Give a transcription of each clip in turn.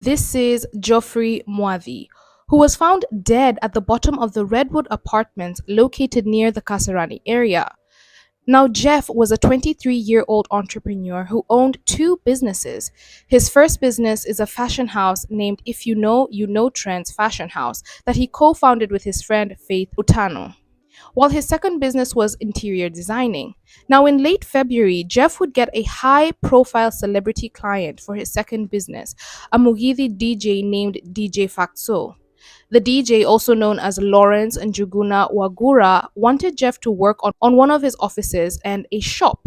This is Geoffrey Mwadhi, who was found dead at the bottom of the Redwood apartments located near the Kasarani area. Now, Jeff was a 23-year-old entrepreneur who owned two businesses. His first business is a fashion house named If You Know, You Know Trends Fashion House that he co founded with his friend Faith Utano, while his second business was interior designing. Now, in late February, Jeff would get a high profile celebrity client for his second business, a Mugithi DJ named DJ Fatxo. The DJ, also known as Lawrence Njuguna Wagura, wanted Jeff to work on one of his offices and a shop.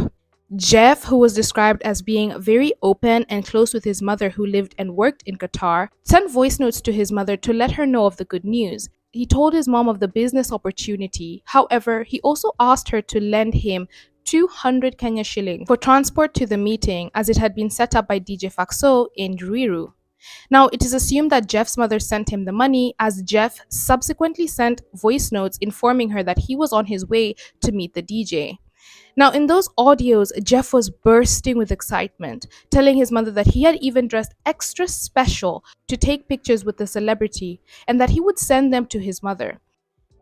Jeff, who was described as being very open and close with his mother who lived and worked in Qatar, sent voice notes to his mother to let her know of the good news. He told his mom of the business opportunity. However, he also asked her to lend him 200 Kenya shillings for transport to the meeting as it had been set up by DJ Faxo in Ruiru. Now, it is assumed that Jeff's mother sent him the money, as Jeff subsequently sent voice notes informing her that he was on his way to meet the DJ. Now, in those audios, Jeff was bursting with excitement, telling his mother that he had even dressed extra special to take pictures with the celebrity and that he would send them to his mother.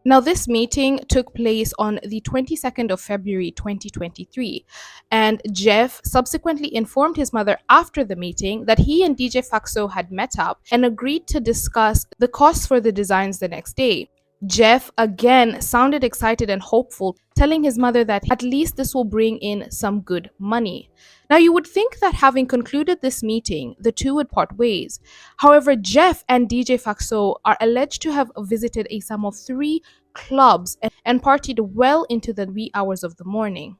Now, this meeting took place on the 22nd of February 2023, and Jeff subsequently informed his mother after the meeting that he and DJ Faxo had met up and agreed to discuss the costs for the designs the next day. Jeff again sounded excited and hopeful, telling his mother that at least this will bring in some good money. Now, you would think that having concluded this meeting, the two would part ways. However, Jeff and DJ Faxo are alleged to have visited a sum of three clubs and partied well into the wee hours of the morning.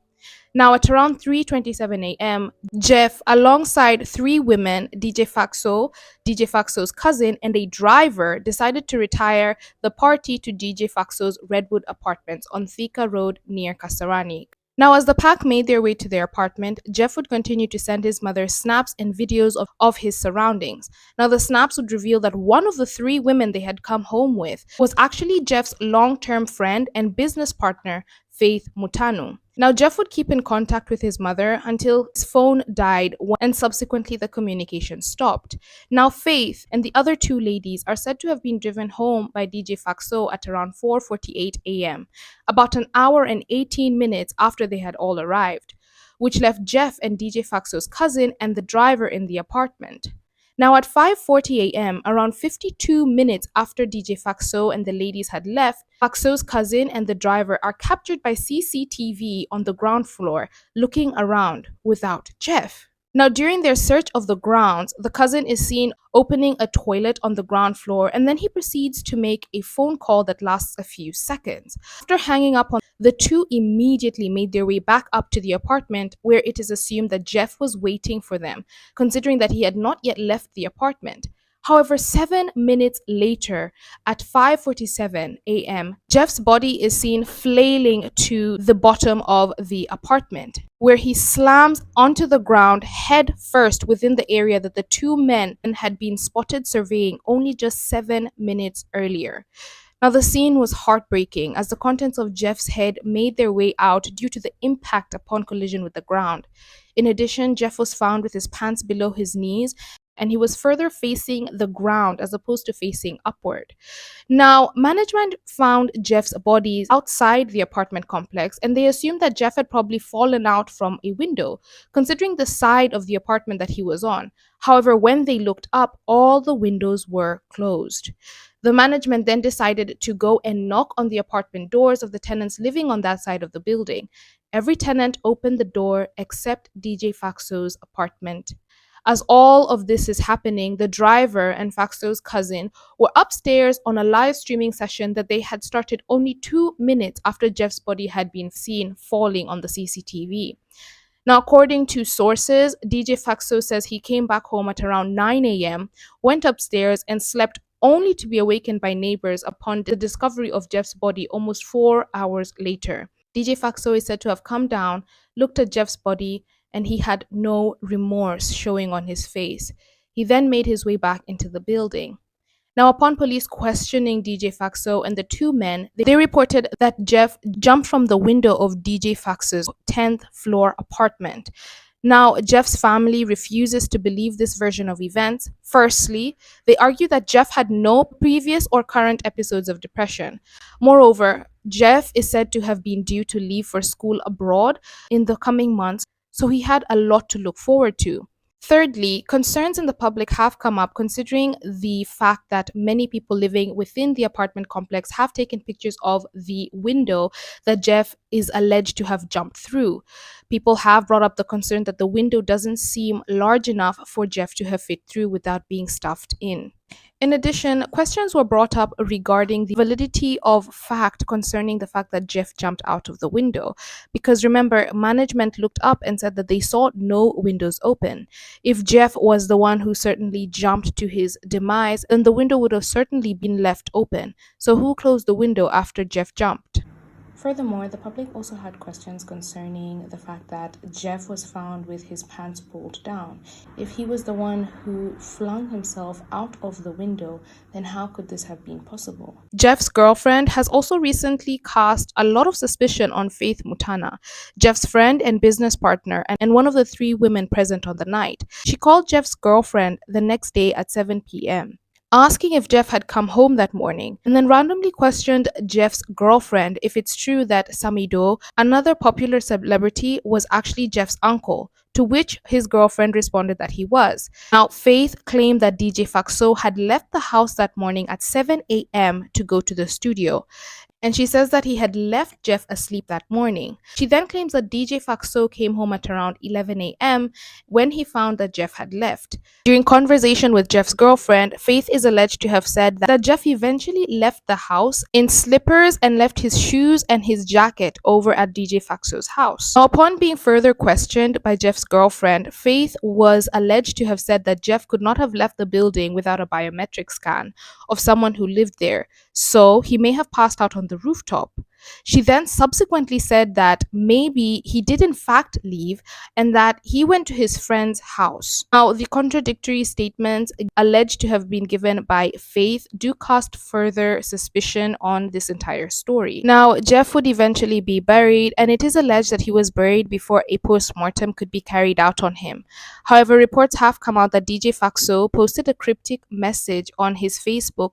Now, at around 3:27 a.m., Jeff, alongside three women, DJ Faxo, DJ Faxo's cousin, and a driver, decided to retire the party to DJ Faxo's Redwood apartments on Thika Road near Kasarani. Now, as the pack made their way to their apartment, Jeff would continue to send his mother snaps and videos of his surroundings. Now, the snaps would reveal that one of the three women they had come home with was actually Jeff's long-term friend and business partner, Faith Mutanu. Now, Jeff would keep in contact with his mother until his phone died and subsequently the communication stopped. Now, Faith and the other two ladies are said to have been driven home by DJ Faxo at around 4:48 a.m., about an hour and 18 minutes after they had all arrived, which left Jeff and DJ Faxo's cousin and the driver in the apartment. Now, at 5:40 a.m., around 52 minutes after DJ Faxo and the ladies had left, Faxo's cousin and the driver are captured by CCTV on the ground floor, looking around without Jeff. Now, during their search of the grounds, the cousin is seen opening a toilet on the ground floor, and then he proceeds to make a phone call that lasts a few seconds. After hanging up on the two immediately made their way back up to the apartment, where it is assumed that Jeff was waiting for them, considering that he had not yet left the apartment. However, 7 minutes later, at 5:47 a.m., Jeff's body is seen flailing to the bottom of the apartment, where he slams onto the ground head first within the area that the two men had been spotted surveying only just 7 minutes earlier. Now, the scene was heartbreaking as the contents of Jeff's head made their way out due to the impact upon collision with the ground. In addition, Jeff was found with his pants below his knees, and he was further facing the ground as opposed to facing upward. Now, management found Jeff's body outside the apartment complex, and they assumed that Jeff had probably fallen out from a window, considering the side of the apartment that he was on. However, when they looked up, all the windows were closed. The management then decided to go and knock on the apartment doors of the tenants living on that side of the building. Every tenant opened the door except DJ Faxo's apartment. As all of this is happening, the driver and Faxo's cousin were upstairs on a live streaming session that they had started only 2 minutes after Jeff's body had been seen falling on the CCTV. Now, according to sources, DJ Faxo says he came back home at around 9 a.m., went upstairs and slept only to be awakened by neighbors upon the discovery of Jeff's body almost 4 hours later. DJ Faxo is said to have come down, looked at Jeff's body, and he had no remorse showing on his face. He then made his way back into the building. Now, upon police questioning DJ Faxo and the two men, they reported that Jeff jumped from the window of DJ Faxo's 10th floor apartment. Now, Jeff's family refuses to believe this version of events. Firstly, they argue that Jeff had no previous or current episodes of depression. Moreover, Jeff is said to have been due to leave for school abroad in the coming months, so he had a lot to look forward to. Thirdly, concerns in the public have come up considering the fact that many people living within the apartment complex have taken pictures of the window that Jeff is alleged to have jumped through. People have brought up the concern that the window doesn't seem large enough for Jeff to have fit through without being stuffed in. In addition, questions were brought up regarding the validity of fact concerning the fact that Jeff jumped out of the window. Because remember, management looked up and said that they saw no windows open. If Jeff was the one who certainly jumped to his demise, then the window would have certainly been left open. So who closed the window after Jeff jumped? Furthermore, the public also had questions concerning the fact that Jeff was found with his pants pulled down. If he was the one who flung himself out of the window, then how could this have been possible? Jeff's girlfriend has also recently cast a lot of suspicion on Faith Mutana, Jeff's friend and business partner, and one of the three women present on the night. She called Jeff's girlfriend the next day at 7 p.m. asking if Jeff had come home that morning, and then randomly questioned Jeff's girlfriend if it's true that Samido, another popular celebrity, was actually Jeff's uncle, to which his girlfriend responded that he was. Now, Faith claimed that DJ Fatxo had left the house that morning at 7 a.m. to go to the studio, and she says that he had left Jeff asleep that morning. She then claims that DJ Fatxo came home at around 11 a.m. when he found that Jeff had left. During conversation with Jeff's girlfriend, Faith is alleged to have said that Jeff eventually left the house in slippers and left his shoes and his jacket over at DJ Fatxo's house. Now, upon being further questioned by Jeff's girlfriend, Faith was alleged to have said that Jeff could not have left the building without a biometric scan of someone who lived there, so he may have passed out on the rooftop. She then subsequently said that maybe he did in fact leave and that he went to his friend's house. Now, the contradictory statements alleged to have been given by Faith do cast further suspicion on this entire story. Now, Jeff would eventually be buried, and it is alleged that he was buried before a post-mortem could be carried out on him. However, reports have come out that DJ Fatxo posted a cryptic message on his Facebook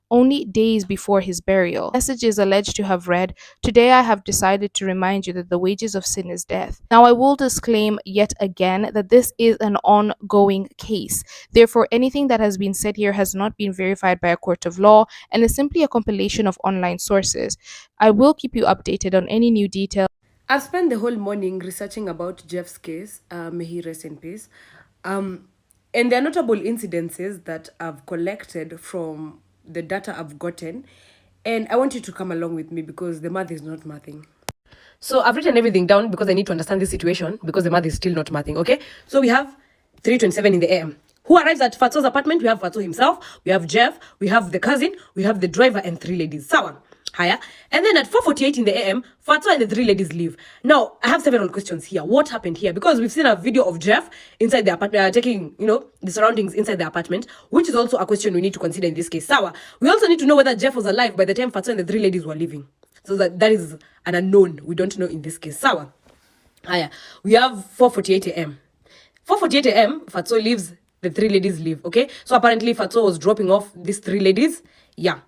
only days before his burial. The message is alleged to have read, "Today I have decided to remind you that the wages of sin is death." Now, I will disclaim yet again that this is an ongoing case. Therefore, anything that has been said here has not been verified by a court of law and is simply a compilation of online sources. I will keep you updated on any new details. I've spent the whole morning researching about Jeff's case, may he rest in peace. And there are notable incidences that I've collected from the data I've gotten. And I want you to come along with me because the math is not mathing. So I've written everything down because I need to understand this situation because the math is still not mathing, okay? So we have 3:27 in the AM. Who arrives at Fatso's apartment? We have Fatso himself, we have Jeff, we have the cousin, we have the driver and three ladies. Sawa. Higher. And then at 4:48 in the AM, Fatso and the three ladies leave. Now, I have several questions here. What happened here? Because we've seen a video of Jeff inside the apartment, taking, the surroundings inside the apartment, which is also a question we need to consider in this case. Sawa. We also need to know whether Jeff was alive by the time Fatso and the three ladies were leaving. So that is an unknown. We don't know in this case. Sawa. Higher. We have 4:48 AM. 4:48 AM, Fatso leaves, the three ladies leave, okay? So apparently Fatso was dropping off these three ladies. Yeah.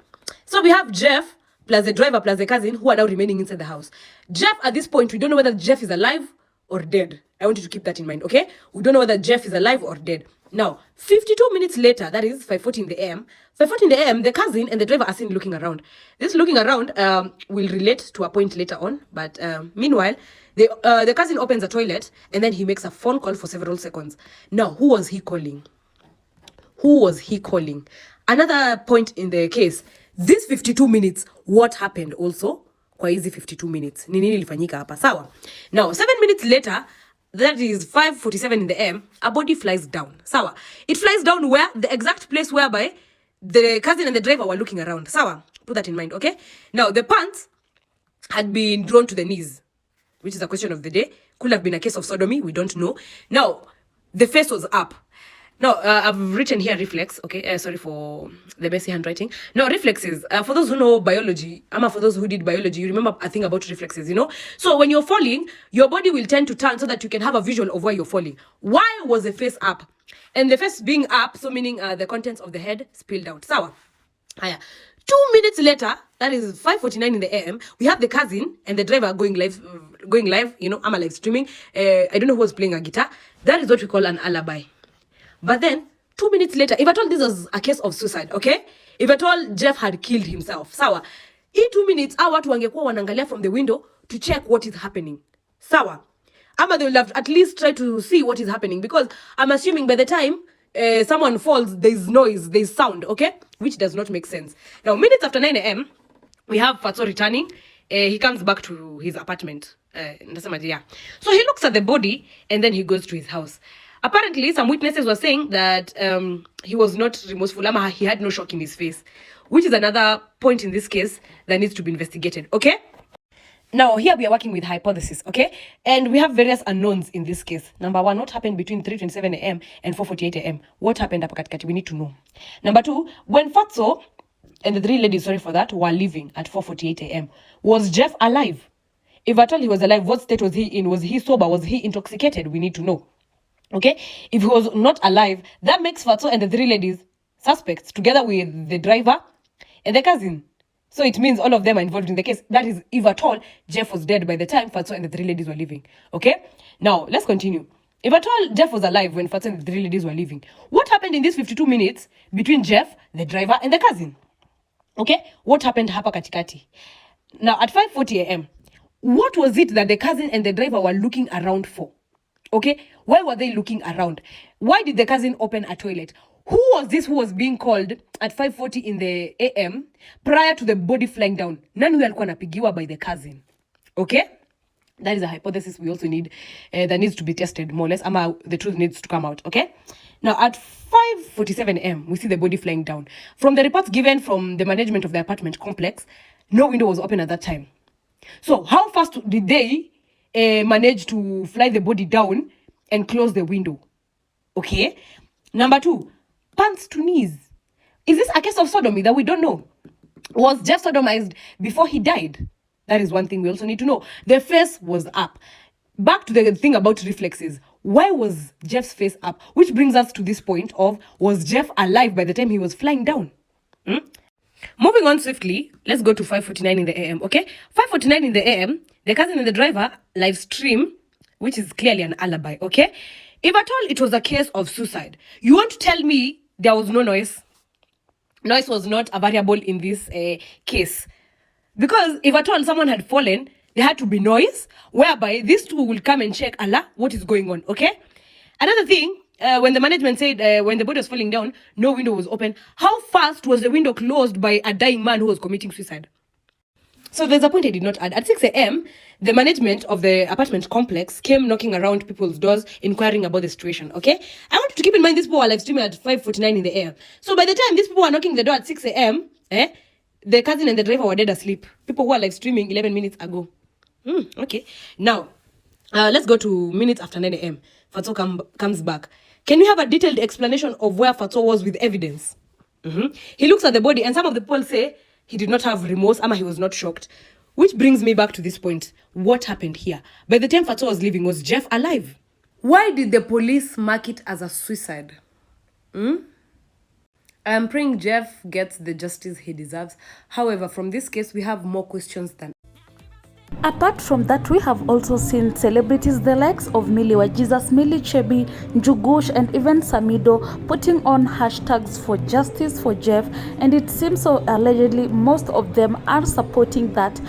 So we have Jeff plus the driver plus the cousin who are now remaining inside the house. Jeff, at this point, we don't know whether Jeff is alive or dead. I want you to keep that in mind, okay? We don't know whether Jeff is alive or dead. Now, 52 minutes later, that is 5:40 in the AM, 5:40 in the AM, the cousin and the driver are seen looking around. This looking around will relate to a point later on, but meanwhile, the cousin opens a toilet and then he makes a phone call for several seconds. Now, who was he calling? Who was he calling? Another point in the case, this 52 minutes, what happened also? Kwa hizi 52 minutes. Ni nini ilifanyika hapa? Sawa. Now, 7 minutes later, that is 5:47 in the AM, a body flies down. Sawa. It flies down where? The exact place whereby the cousin and the driver were looking around. Sawa. Put that in mind, okay? Now, the pants had been drawn to the knees, which is a question of the day. Could have been a case of sodomy. We don't know. Now, the face was up. No, I've written here reflex. Okay, sorry for the messy handwriting. No, reflexes. For those who know biology, for those who did biology, you remember a thing about reflexes, you know? So when you're falling, your body will tend to turn so that you can have a visual of where you're falling. Why was the face up? And the face being up, so meaning the contents of the head spilled out. Sawa. Aya. 2 minutes later, that is 5:49 in the AM, we have the cousin and the driver going live, you know, I'm live streaming. I don't know who was playing a guitar. That is what we call an alibi. But then 2 minutes later, if at all this was a case of suicide, okay? If at all Jeff had killed himself, sawa. In 2 minutes, watu wangekuwa wanaangalia from the window to check what is happening. Sawa. Ama they will have at least try to see what is happening, because I'm assuming by the time someone falls, there's noise, there's sound, okay? Which does not make sense. Now, minutes after 9 a.m., we have Fatxo returning. He comes back to his apartment. So he looks at the body and then he goes to his house. Apparently, some witnesses were saying that he was not remorseful. He had no shock in his face, which is another point in this case that needs to be investigated, okay? Now, here we are working with hypothesis, okay? And we have various unknowns in this case. Number one, what happened between 3:27 a.m. and 4:48 a.m.? What happened up katikati? We need to know. Number two, when Fatxo and the three ladies, were leaving at 4:48 a.m., was Jeff alive? If at all he was alive, what state was he in? Was he sober? Was he intoxicated? We need to know. Okay? If he was not alive, that makes Fatxo and the three ladies suspects, together with the driver and the cousin. So it means all of them are involved in the case. That is, if at all, Jeff was dead by the time Fatxo and the three ladies were leaving. Okay? Now, let's continue. If at all Jeff was alive when Fatxo and the three ladies were leaving, what happened in these 52 minutes between Jeff, the driver, and the cousin? Okay? What happened hapa katikati? Now, at 5:40 a.m., what was it that the cousin and the driver were looking around for? Okay? Why were they looking around? Why did the cousin open a toilet? Who was this who was being called at 5:40 in the AM prior to the body flying down? Nani huyo alikuwa anapigiwa by the cousin? Okay? That is a hypothesis we also need, that needs to be tested more or less. The truth needs to come out, okay? Now, at 5:47 a.m., we see the body flying down. From the reports given from the management of the apartment complex, no window was open at that time. So, how fast did they manage to fly the body down and close the window? Okay? Number two, pants to knees. Is this a case of sodomy that we don't know? Was Jeff sodomized before he died? That is one thing we also need to know. The face was up. Back to the thing about reflexes. Why was Jeff's face up? Which brings us to this point of, was Jeff alive by the time he was flying down? Moving on swiftly, let's go to 5:49 in the AM, okay? 5:49 in the AM, the cousin and the driver live stream, which is clearly an alibi, okay? If at all it was a case of suicide, you want to tell me there was no noise? Noise was not a variable in this case. Because if at all someone had fallen, there had to be noise, whereby these two will come and check, Allah, what is going on, okay? Another thing, when the management said when the body was falling down, no window was open, how fast was the window closed by a dying man who was committing suicide? So there's a point I did not add. At 6 a.m., the management of the apartment complex came knocking around people's doors, inquiring about the situation, okay? I want you to keep in mind these people were live streaming at 5:49 in the AM. So by the time these people were knocking the door at 6 a.m., the cousin and the driver were dead asleep. People who were live streaming 11 minutes ago. Okay. Now, let's go to minutes after 9 a.m. Fatxo comes back. Can we have a detailed explanation of where Fatxo was with evidence? He looks at the body, and some of the people say he did not have remorse, he was not shocked. Which brings me back to this point. What happened here? By the time Fatxo was leaving, was Jeff alive? Why did the police mark it as a suicide? I am praying Jeff gets the justice he deserves. However, from this case, we have more questions than. Apart from that, we have also seen celebrities the likes of Millie Jesus, Millie Chebi, Njugush, and even Samido putting on hashtags for justice for Jeff, and it seems so allegedly most of them are supporting that.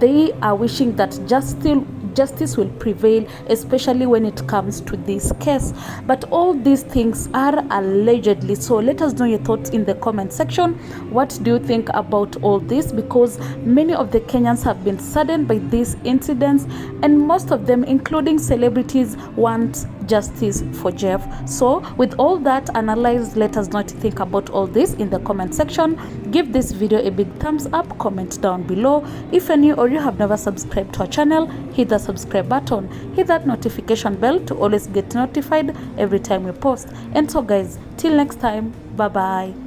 They are wishing that justice will prevail, especially when it comes to this case. But all these things are allegedly, so let us know your thoughts in the comment section. What do you think about all this? Because many of the Kenyans have been saddened by these incidents, and most of them, including celebrities, want justice for Jeff. So with all that analyzed, let us know what you think about all this in the comment section. Give this video a big thumbs up, comment down below. If you're new or you have never subscribed to our channel, hit the subscribe button, hit that notification bell to always get notified every time we post. And so guys, till next time, bye bye.